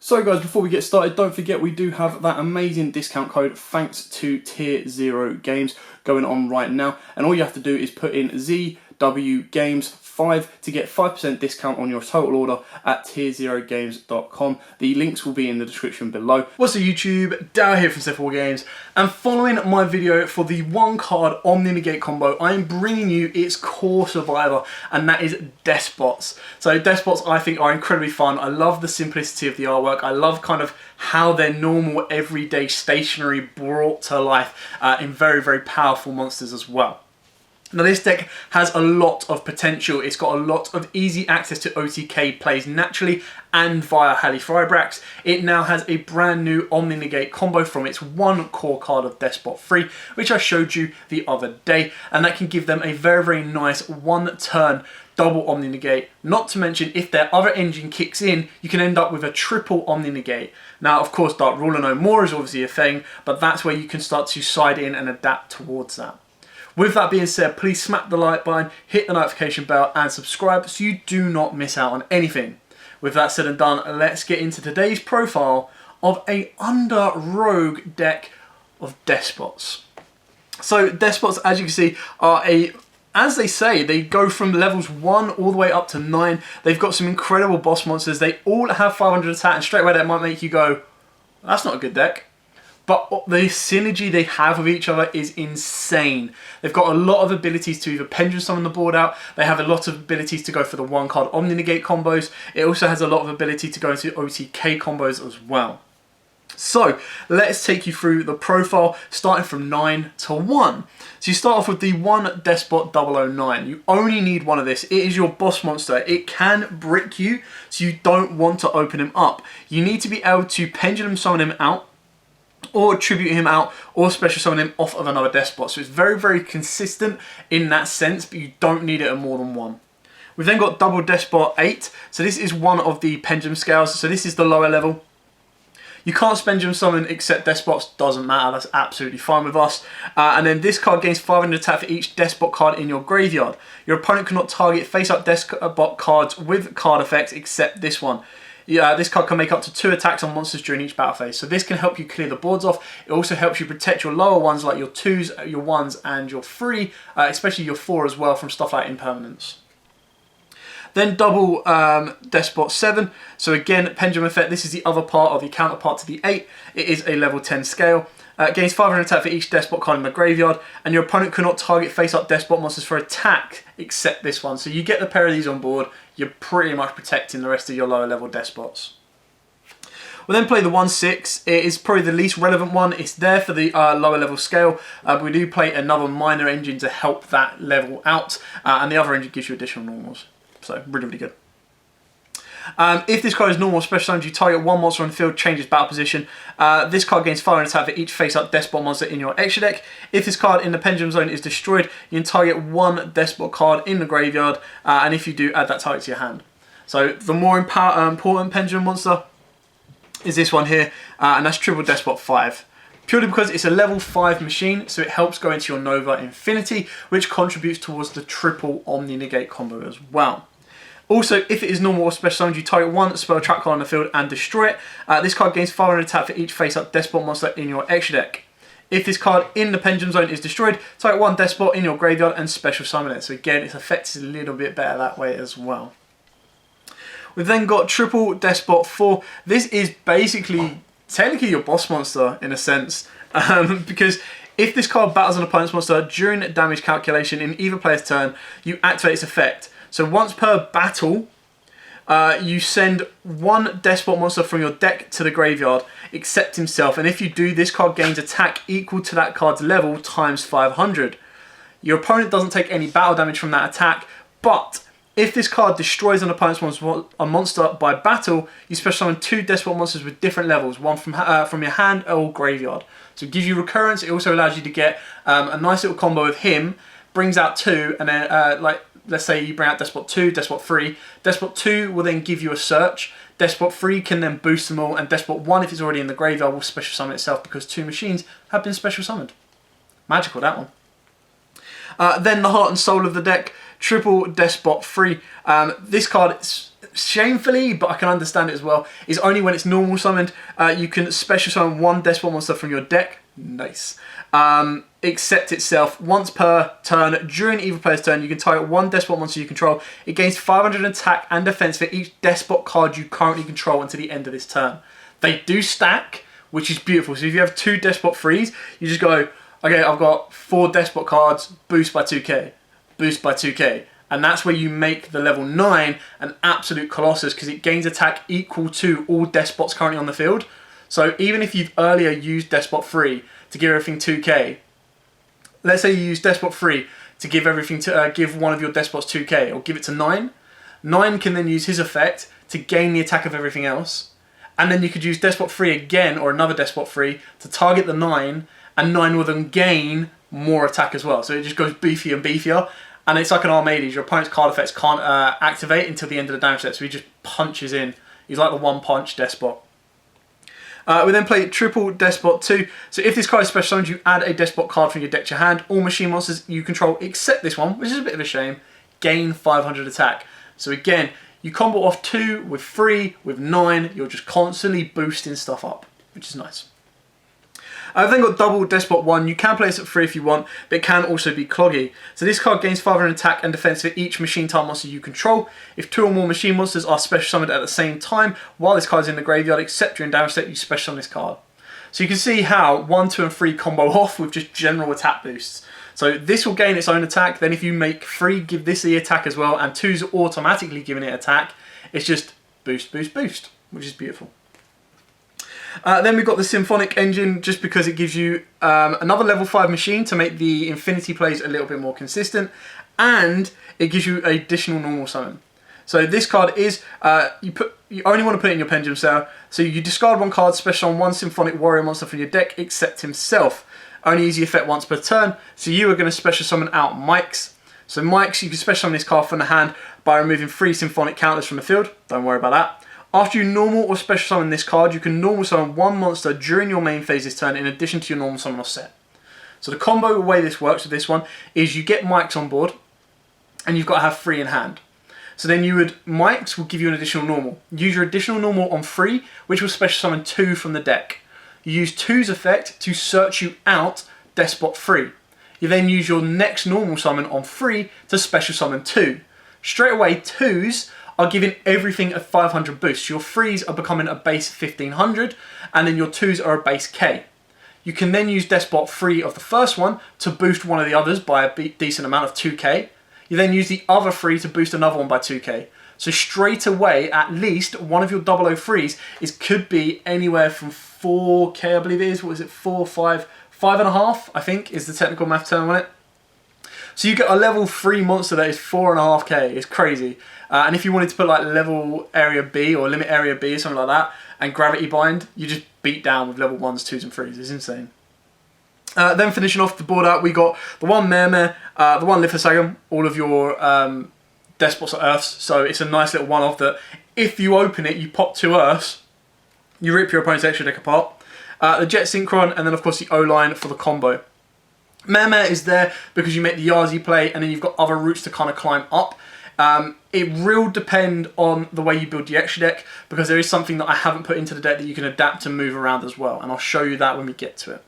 So guys, before we get started, don't forget we do have that amazing discount code thanks to Tier 0 Games going on right now. And all you have to do is put in ZW Games 5 to get 5% discount on your total order at tier0games.com. The links will be in the description below. What's up YouTube, Dow here from Deskbot Games, and following my video for the one card Omni Negate combo, I am bringing you its core survivor, and that is Deskbots. So Deskbots I think are incredibly fun. I love the simplicity of the artwork. I love kind of how they're normal everyday stationery brought to life in very, very powerful monsters as well. Now this deck has a lot of potential. It's got a lot of easy access to OTK plays naturally and via Halifybrax. It now has a brand new Omni Negate combo from its one core card of Deskbot 3, which I showed you the other day, and that can give them a very, very nice one-turn double Omni Negate. Not to mention, if their other engine kicks in, you can end up with a triple Omni Negate. Now, of course, Dark Ruler No More is obviously a thing, but that's where you can start to side in and adapt towards that. With that being said, please smack the like button, hit the notification bell and subscribe so you do not miss out on anything. With that said and done, let's get into today's profile of a under rogue deck of Despots. So Despots, as you can see, are as they say, they go from levels 1 all the way up to 9. They've got some incredible boss monsters. They all have 500 attack, and straight away that might make you go, that's not a good deck. But the synergy they have with each other is insane. They've got a lot of abilities to either pendulum summon the board out. They have a lot of abilities to go for the one card Omni Negate combos. It also has a lot of ability to go into OTK combos as well. So let's take you through the profile starting from 9 to 1. So you start off with the one Deskbot 009. You only need one of this. It is your boss monster. It can brick you, so you don't want to open him up. You need to be able to pendulum summon him out, or tribute him out, or special summon him off of another Deskbot. So it's very, very consistent in that sense, but you don't need it at more than one. We've then got double Deskbot 8. So this is one of the pendulum scales. So this is the lower level. You can't pendulum summon except Despots, doesn't matter, that's absolutely fine with us. And then this card gains 500 attack for each Deskbot card in your graveyard. Your opponent cannot target face-up Deskbot cards with card effects except this one. This card can make up to 2 attacks on monsters during each battle phase. So this can help you clear the boards off. It also helps you protect your lower ones like your 2s, your 1s and your 3, especially your 4 as well from stuff like impermanence. Then double Deskbot 7. So again, pendulum effect. This is the other part of the counterpart to the 8. It is a level 10 scale. Gains 500 attack for each Deskbot card in the graveyard, and your opponent cannot target face-up Deskbot monsters for attack except this one. So you get the pair of these on board, you're pretty much protecting the rest of your lower level Despots. We'll then play the 1/6. It is probably the least relevant one. It's there for the lower level scale, but we do play another minor engine to help that level out, and the other engine gives you additional normals. So really, really good. If this card is normal special summons, you target one monster on the field, changes battle position. This card gains 500 attack for each face-up Deskbot monster in your extra deck. If this card in the pendulum zone is destroyed, you can target one Deskbot card in the graveyard, and if you do, add that target to your hand. So the more important pendulum monster is this one here, and that's triple Deskbot 5. Purely because it's a level 5 machine, so it helps go into your Nova Infinity, which contributes towards the triple Omni Negate combo as well. Also, if it is normal or special summons, you target one spell trap card on the field and destroy it. This card gains 500 attack for each face-up Deskbot monster in your extra deck. If this card in the pendulum zone is destroyed, target one Deskbot in your graveyard and special summon it. So again, its effect is a little bit better that way as well. We've then got triple Deskbot 4. This is basically, technically your boss monster in a sense, because if this card battles an opponent's monster during damage calculation in either player's turn, you activate its effect. So once per battle, you send one Deskbot monster from your deck to the graveyard, except himself. And if you do, this card gains attack equal to that card's level times 500. Your opponent doesn't take any battle damage from that attack, but if this card destroys an opponent's monster by battle, you special summon 2 Deskbot monsters with different levels, one from your hand or graveyard. So it gives you recurrence. It also allows you to get a nice little combo of him, brings out 2, and then let's say you bring out Deskbot 2, Deskbot 3. Deskbot 2 will then give you a search. Deskbot 3 can then boost them all, and Deskbot 1, if it's already in the graveyard, will special summon itself because 2 machines have been special summoned. Magical, that one. Then the heart and soul of the deck, triple Deskbot 3. This card shamefully, but I can understand it as well, is only when it's normal summoned. You can special summon one Deskbot monster from your deck. Nice. Except itself once per turn. During either player's turn, you can target one Deskbot monster you control. It gains 500 attack and defense for each Deskbot card you currently control until the end of this turn. They do stack, which is beautiful. So if you have 2 Deskbot frees, you just go, okay, I've got 4 Deskbot cards, boost by 2k, boost by 2k. And that's where you make the level 9 an absolute colossus, because it gains attack equal to all Deskbots currently on the field. So even if you've earlier used Deskbot 3 to give everything 2k, let's say you use Deskbot 3 to give everything to give one of your Deskbots 2k, or give it to 9. 9 can then use his effect to gain the attack of everything else. And then you could use Deskbot 3 again, or another Deskbot 3, to target the 9, and 9 will then gain more attack as well. So it just goes beefier and beefier. And it's like an Armades. Your opponent's card effects can't activate until the end of the damage step, so he just punches in. He's like the one-punch Deskbot. We then play triple Deskbot 2. So if this card is special summoned, you add a Deskbot card from your deck to your hand. All machine monsters you control, except this one, which is a bit of a shame, gain 500 attack. So again, you combo off 2 with 3, with 9. You're just constantly boosting stuff up, which is nice. I've then got double Deskbot 1. You can play this at 3 if you want, but it can also be cloggy. So this card gains 500 attack and defense for each machine type monster you control. If 2 or more machine monsters are special summoned at the same time while this card is in the graveyard, except during damage step, you special summon this card. So you can see how 1, 2 and 3 combo off with just general attack boosts. So this will gain its own attack. Then if you make 3 give this the attack as well, and 2's automatically giving it attack, it's just boost, boost, boost, which is beautiful. Then we've got the Symphonic Engine, just because it gives you another level 5 machine to make the Infinity plays a little bit more consistent, and it gives you additional normal summon. So this card is, you only want to put it in your Pendulum Cell, so you discard 1 card, special on 1 Symphonic Warrior monster from your deck, except himself. Only use the effect once per turn, so you are going to special summon out Mike's. So Mike's, you can special summon this card from the hand by removing 3 Symphonic counters from the field. Don't worry about that. After you normal or special summon this card, you can normal summon 1 monster during your main phase this turn in addition to your normal summon or set. So the combo way this works with this one is you get Mike's on board and you've got to have 3 in hand. So then Mike's will give you an additional normal. Use your additional normal on 3, which will special summon 2 from the deck. You use 2's effect to search you out Deskbot 3. You then use your next normal summon on 3 to special summon 2. Straight away, 2's are giving everything a 500 boost. Your 3's are becoming a base 1500, and then your 2's are a base K. You can then use Deskbot 3 of the first one to boost one of the others by a decent amount of 2k. You then use the other 3 to boost another one by 2k. So straight away, at least one of your 003s could be anywhere from 4k, I believe it is. What is it? 4, 5, 5.5, I think is the technical math term on it. So you get a level 3 monster that is 4.5k. It's crazy. And if you wanted to put like level area B or limit area B or something like that, and gravity bind, you just beat down with level 1s, 2s and 3s. It's insane. Then finishing off the board out, we got the 1 Mermere, the 1 Lithosagam, all of your Despots are Earths. So it's a nice little one-off that if you open it, you pop 2 Earths, you rip your opponent's extra deck apart. The Jet Synchron, and then of course the O-line for the combo. Mermere is there because you make the Yazi play, and then you've got other routes to kind of climb up. It will depend on the way you build the extra deck, because there is something that I haven't put into the deck that you can adapt and move around as well, and I'll show you that when we get to it.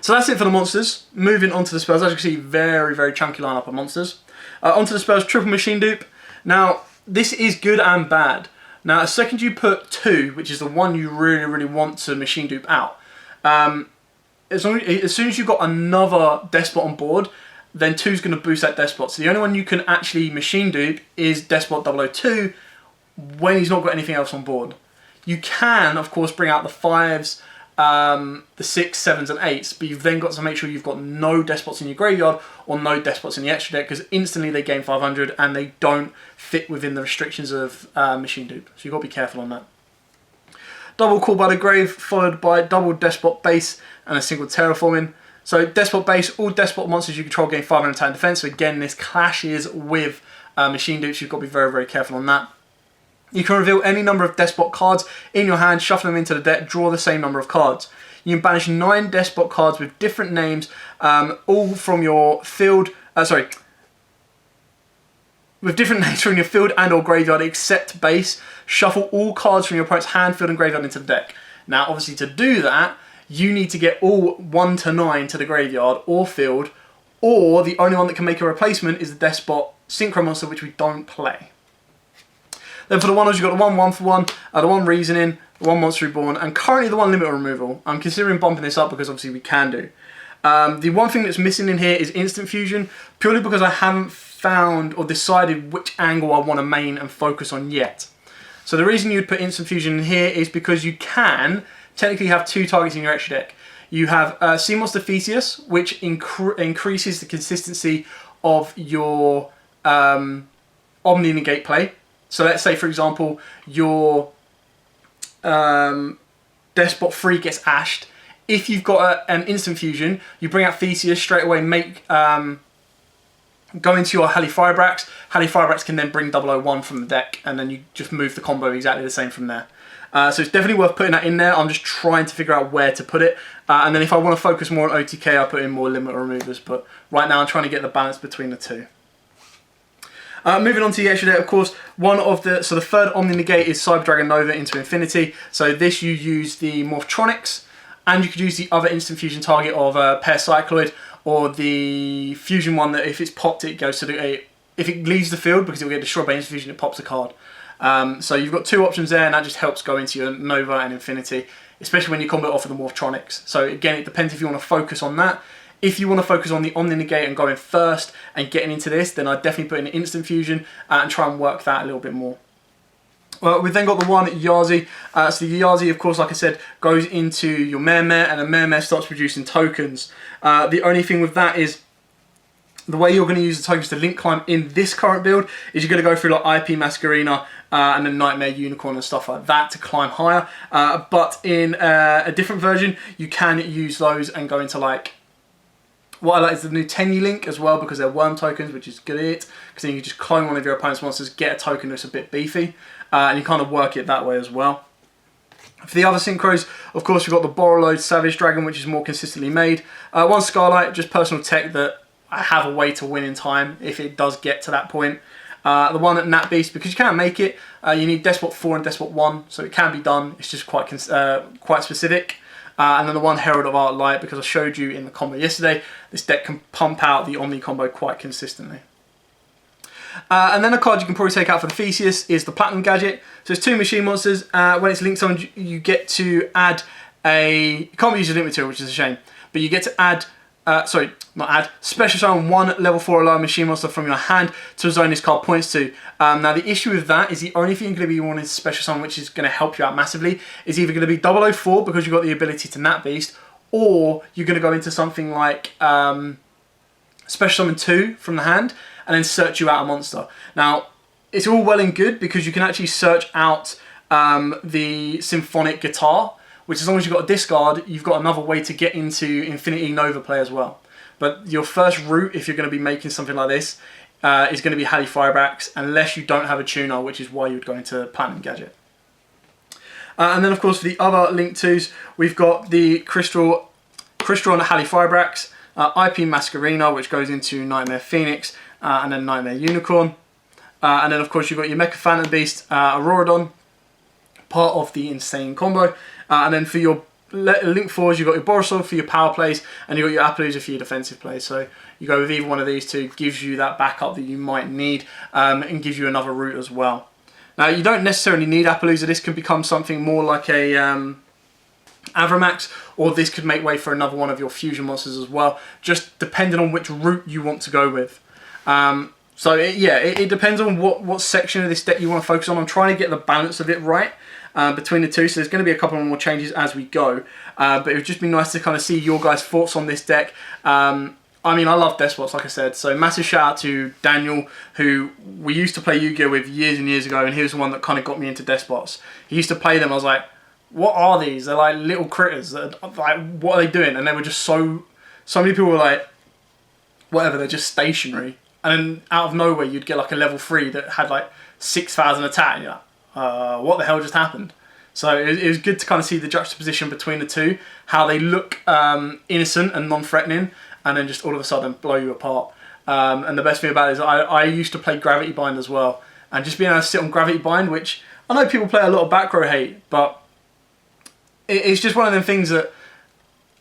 So that's it for the monsters. Moving on to the spells. As you can see, very, very chunky lineup of monsters. Onto the spells, triple machine dupe. Now, this is good and bad. Now, as second you put 2, which is the one you really, really want to machine dupe out, as soon as you've got another Despot on board, then 2's going to boost that Despot. So the only one you can actually machine dupe is Despot 002 when he's not got anything else on board. You can, of course, bring out the 5s, the 6s, 7s and 8s, but you've then got to make sure you've got no Despots in your graveyard or no Despots in the extra deck, because instantly they gain 500 and they don't fit within the restrictions of machine dupe. So you've got to be careful on that. Double Call by the Grave, followed by double Despot base and a single Terraforming. So Despot base, all Despot monsters you control gain 500 attack and defense. So again, this clashes with machine dupes. You've got to be very, very careful on that. You can reveal any number of Despot cards in your hand, shuffle them into the deck, draw the same number of cards. You can banish 9 Despot cards with different names, all from your field. with different names from your field and or graveyard except base. Shuffle all cards from your opponent's hand, field and graveyard into the deck. Now obviously to do that, you need to get all 1 to 9 to the graveyard or field, or the only one that can make a replacement is the Deskbot Synchro Monster, which we don't play. Then for the one-offs, you've got the 1 for 1, the 1 Reasoning, the 1 Monster Reborn, and currently the 1 Limit Removal. I'm considering bumping this up because obviously we can do. The one thing that's missing in here is Instant Fusion, purely because I haven't found or decided which angle I want to main and focus on yet. So the reason you'd put Instant Fusion in here is because you can technically have 2 targets in your extra deck. You have Sea Monster Theseus, which increases the consistency of your Omni Negate play. So let's say, for example, your Deskbot 3 gets ashed. If you've got an Instant Fusion, you bring out Theseus straight away, go into your Halley Firebrax. Halley Firebrax can then bring 001 from the deck, and then you just move the combo exactly the same from there. So it's definitely worth putting that in there. I'm just trying to figure out where to put it. And then if I want to focus more on OTK, I put in more limit removers. But right now I'm trying to get the balance between the two. Moving on to the extra deck, of course, the third Omni Negate is Cyber Dragon Nova into Infinity. So this you use the Morphtronics, and you could use the other Instant Fusion target of Paracycloid, or the Fusion one that if it's popped, it goes to if it leaves the field, because it will get destroyed by Instant Fusion, it pops a card. So you've got 2 options there, and that just helps go into your Nova and Infinity, especially when you combo off of the Morphtronics. So again, it depends if you want to focus on that. If you want to focus on the Omni Negate and going first and getting into this, then I'd definitely put in Instant Fusion and try and work that a little bit more. Well, we've then got the one Yazi. So the Yazi, of course, like I said, goes into your Mare, and the Mare starts producing tokens. The only thing with that is the way you're going to use the tokens to link climb in this current build is you're going to go through like IP Masquerena and then Nightmare Unicorn and stuff like that to climb higher. But in a different version, you can use those and go into like, what I like is the new Tenyi link as well, because they're worm tokens, which is good, because then you just clone one of your opponent's monsters, get a token that's a bit beefy, and you kind of work it that way as well. For the other synchros, of course, we've got the Borreload Savage Dragon, which is more consistently made. One Scarlight, just personal tech that I have a way to win in time if it does get to that point. The one at Nat Beast, because you can't make it, you need Deskbot 4 and Deskbot 1, so it can be done. It's just quite specific. And then the one Herald of Art Light, because I showed you in the combo yesterday, this deck can pump out the Omni combo quite consistently. And then a card you can probably take out for the Theseus is the Platinum Gadget. So it's 2 machine monsters. When it's linked on, you get to add you can't use your link material, which is a shame, but you get to add, special summon 1 level 4 or lower machine monster from your hand to a zone this card points to. Now the issue with that is the only thing you're going to be wanting to special summon, which is going to help you out massively, is either going to be 004 because you've got the ability to Nat Beast, or you're going to go into something like special summon 2 from the hand and then search you out a monster. Now it's all well and good because you can actually search out the Symphonic Guitar, which as long as you've got a discard, you've got another way to get into Infinity Nova play as well. But your first route, if you're going to be making something like this, is going to be Halley Firebrax, unless you don't have a tuner, which is why you would go into Platinum Gadget. And then, of course, for the other Link 2s, we've got the Crystal and the Halley Firebrax, IP Masquerena, which goes into Nightmare Phoenix, and then Nightmare Unicorn. And then, of course, you've got your Mecha Phantom Beast, Auroradon, part of the Insane combo. And then for your Link 4s, you've got your Borisov for your power plays, and you've got your Appaloosa for your defensive plays. So you go with either one of these two, gives you that backup that you might need, and gives you another route as well. Now, you don't necessarily need Appaloosa. This could become something more like a Avramax, or this could make way for another one of your fusion monsters as well, just depending on which route you want to go with. It depends on what section of this deck you want to focus on. I'm trying to get the balance of it right between the two, so there's going to be a couple more changes as we go. But it would just be nice to kind of see your guys' thoughts on this deck. I mean, I love Deskbots, like I said, so massive shout out to Daniel, who we used to play Yu-Gi-Oh with years and years ago, and he was the one that kind of got me into Deskbots. He used to play them, I was like, what are these? They're like little critters, like, what are they doing? And they were just so many people were like, whatever, they're just stationary. And then out of nowhere, you'd get like a level 3 that had like 6,000 attack, and you're like, what the hell just happened? So it was good to kind of see the juxtaposition between the two, how they look innocent and non-threatening, and then just all of a sudden blow you apart. And the best thing about it is I used to play Gravity Bind as well. And just being able to sit on Gravity Bind, which I know people play a lot of back row hate, but it's just one of them things that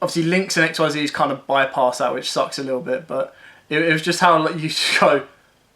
obviously Links and XYZs kind of bypass that, which sucks a little bit. But it was just how you just go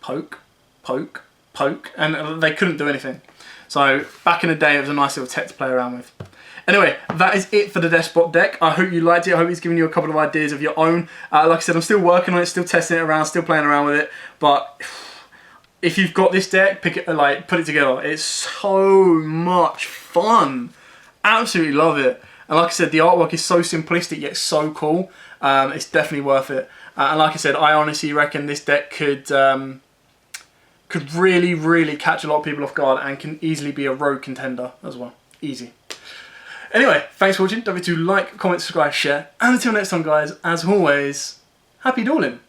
poke, poke, poke, and they couldn't do anything. So back in the day, it was a nice little tech to play around with. Anyway, that is it for the Deskbot deck. I hope you liked it. I hope it's given you a couple of ideas of your own. Like I said, I'm still working on it, still testing it around, still playing around with it. But if you've got this deck, pick it, put it together. It's so much fun. Absolutely love it. And like I said, the artwork is so simplistic yet so cool. It's definitely worth it. And like I said, I honestly reckon this deck could really, really catch a lot of people off guard and can easily be a rogue contender as well. Easy. Anyway, thanks for watching. Don't forget to like, comment, subscribe, share. And until next time, guys, as always, happy dueling.